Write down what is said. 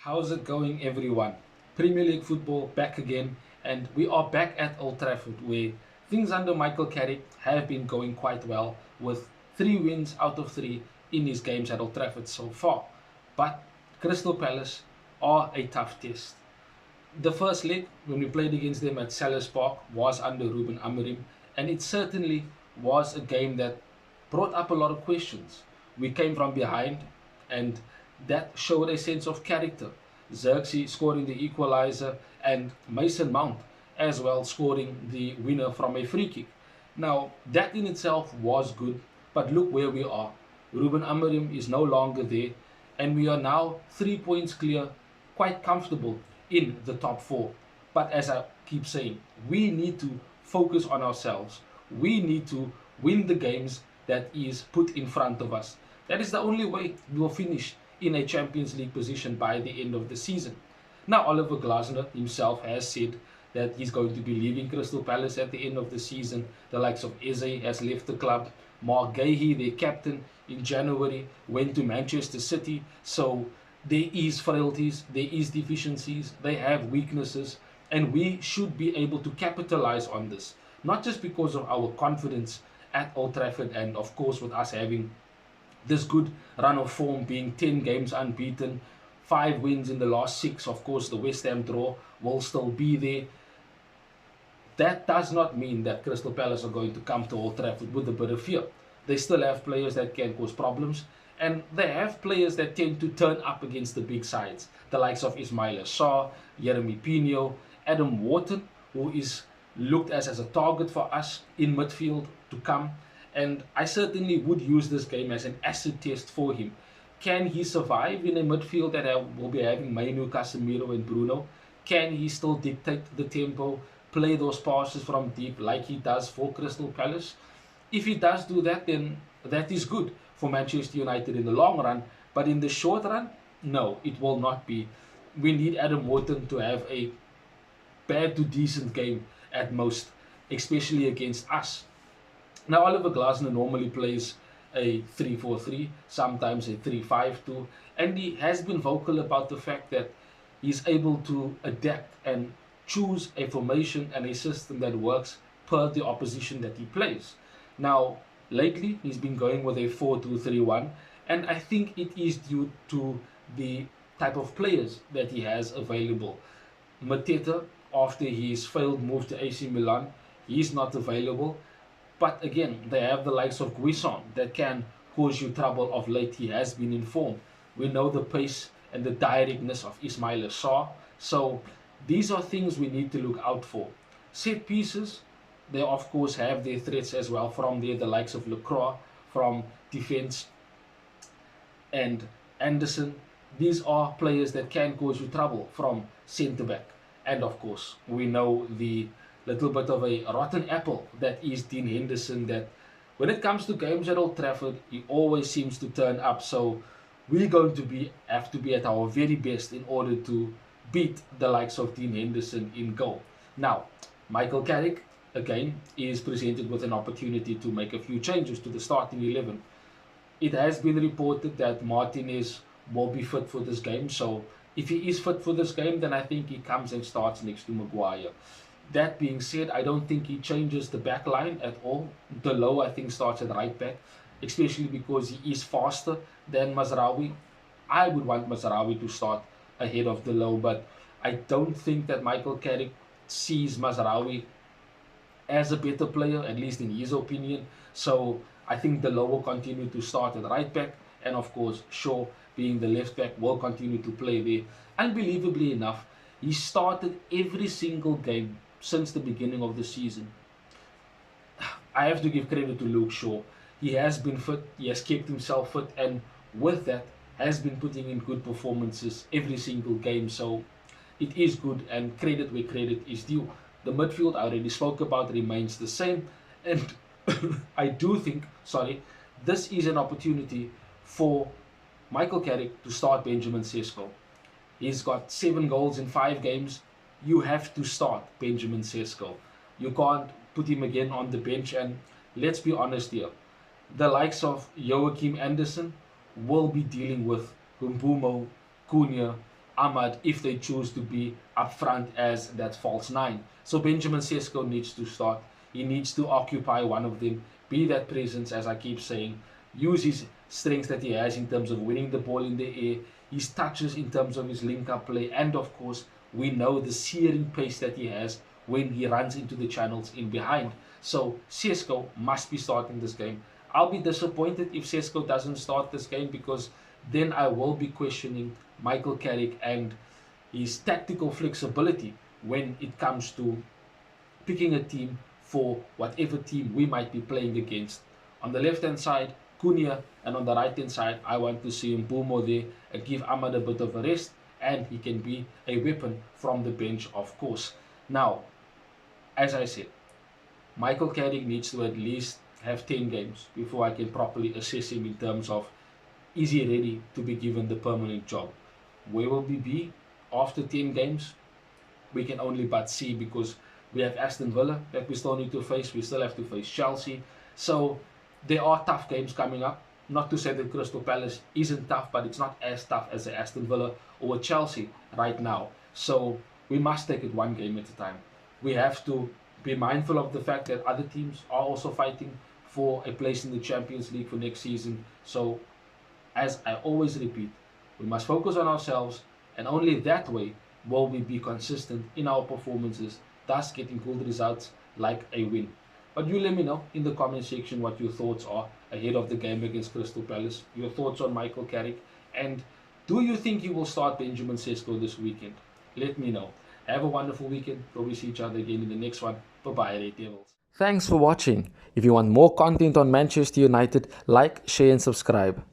How's it going, everyone? Premier League football back again, and we are back at Old Trafford where things under Michael Carrick have been going quite well with 3 wins out of 3 in his games at Old Trafford so far. But Crystal Palace are a tough test. The first leg, when we played against them at Selhurst Park, was under Ruben Amorim, and it certainly was a game that brought up a lot of questions. We came from behind, and that showed a sense of character. Xerxes scoring the equalizer, and Mason Mount as well scoring the winner from a free kick. Now, that in itself was good, but look where we are. Ruben Amorim is no longer there, and we are now 3 points clear, quite comfortable in the top four. But as I keep saying, we need to focus on ourselves. We need to win the games that is put in front of us. That is the only way we will finish in a Champions League position by the end of the season. Now, Oliver Glasner himself has said that he's going to be leaving Crystal Palace at the end of the season. The likes of Eze has left the club. Mark Gahey, their captain, in January went to Manchester City. So there is frailties, there is deficiencies, they have weaknesses, and we should be able to capitalize on this. Not just because of our confidence at Old Trafford and of course with us having this good run of form, being 10 games unbeaten, 5 wins in the last 6. Of course, the West Ham draw will still be there. That does not mean that Crystal Palace are going to come to Old Trafford with a bit of fear. They still have players that can cause problems, and they have players that tend to turn up against the big sides. The likes of Ismail Assar, Jeremy Pino, Adam Wharton, who is looked as a target for us in midfield to come. And I certainly would use this game as an acid test for him. Can he survive in a midfield that will be having Mainu, Casemiro and Bruno? Can he still dictate the tempo, play those passes from deep like he does for Crystal Palace? If he does do that, then that is good for Manchester United in the long run. But in the short run, no, it will not be. We need Adam Wharton to have a bad to decent game at most, especially against us. Now, Oliver Glasner normally plays a 3-4-3, sometimes a 3-5-2, and he has been vocal about the fact that he's able to adapt and choose a formation and a system that works per the opposition that he plays. Now, lately, he's been going with a 4-2-3-1, and I think it is due to the type of players that he has available. Mateta, after his failed move to AC Milan, he's not available. But again, they have the likes of Guisson that can cause you trouble of late. He has been informed. We know the pace and the directness of Ismail Assar. So these are things we need to look out for. Set pieces, they of course have their threats as well from there. The likes of Lacroix from defense and Anderson. These are players that can cause you trouble from centre back. And of course, we know the little bit of a rotten apple that is Dean Henderson, that when it comes to games at Old Trafford, he always seems to turn up. So we're going to have to be at our very best in order to beat the likes of Dean Henderson in goal. Now, Michael Carrick, again, is presented with an opportunity to make a few changes to the starting 11. It has been reported that Martinez will be fit for this game. So if he is fit for this game, then I think he comes and starts next to Maguire. That being said, I don't think he changes the back line at all. Delo, I think, starts at right back, especially because he is faster than Mazraoui. I would want Mazraoui to start ahead of Delo, but I don't think that Michael Carrick sees Mazraoui as a better player, at least in his opinion. So I think Delo will continue to start at right back, and of course, Shaw, being the left back, will continue to play there. Unbelievably enough, he started every single game since the beginning of the season. I have to give credit to Luke Shaw. He has been fit, he has kept himself fit, and with that has been putting in good performances every single game. So it is good, and credit where credit is due. The midfield I already spoke about remains the same, and I do think, this is an opportunity for Michael Carrick to start Benjamin Sesko. He's got 7 goals in 5 games. You have to start Benjamin Sesko. You can't put him again on the bench. And let's be honest here, the likes of Joachim Anderson will be dealing with Humbumo, Cunha, Ahmad if they choose to be up front as that false nine. So Benjamin Sesko needs to start. He needs to occupy one of them, be that presence, as I keep saying, use his strengths that he has in terms of winning the ball in the air, his touches in terms of his link-up play, and of course, we know the searing pace that he has when he runs into the channels in behind. So Sesko must be starting this game. I'll be disappointed if Sesko doesn't start this game, because then I will be questioning Michael Carrick and his tactical flexibility when it comes to picking a team for whatever team we might be playing against. On the left hand side, Cunha, and on the right hand side, I want to see Mbumo there and give Ahmad a bit of a rest, and he can be a weapon from the bench, of course. Now, as I said, Michael Carrick needs to at least have 10 games before I can properly assess him in terms of, is he ready to be given the permanent job? Where will we be after 10 games? We can only but see, because we have Aston Villa that we still need to face. We still have to face Chelsea. So there are tough games coming up. Not to say that Crystal Palace isn't tough, but it's not as tough as the Aston Villa or Chelsea right now. So we must take it one game at a time. We have to be mindful of the fact that other teams are also fighting for a place in the Champions League for next season. So, as I always repeat, we must focus on ourselves, and only that way will we be consistent in our performances, thus getting good results like a win. But you let me know in the comment section what your thoughts are ahead of the game against Crystal Palace, your thoughts on Michael Carrick, and do you think you will start Benjamin Sesko this weekend? Let me know. Have a wonderful weekend. Till we see each other again in the next one. Bye-bye, Red Devils. Thanks for watching. If you want more content on Manchester United, like, share and subscribe.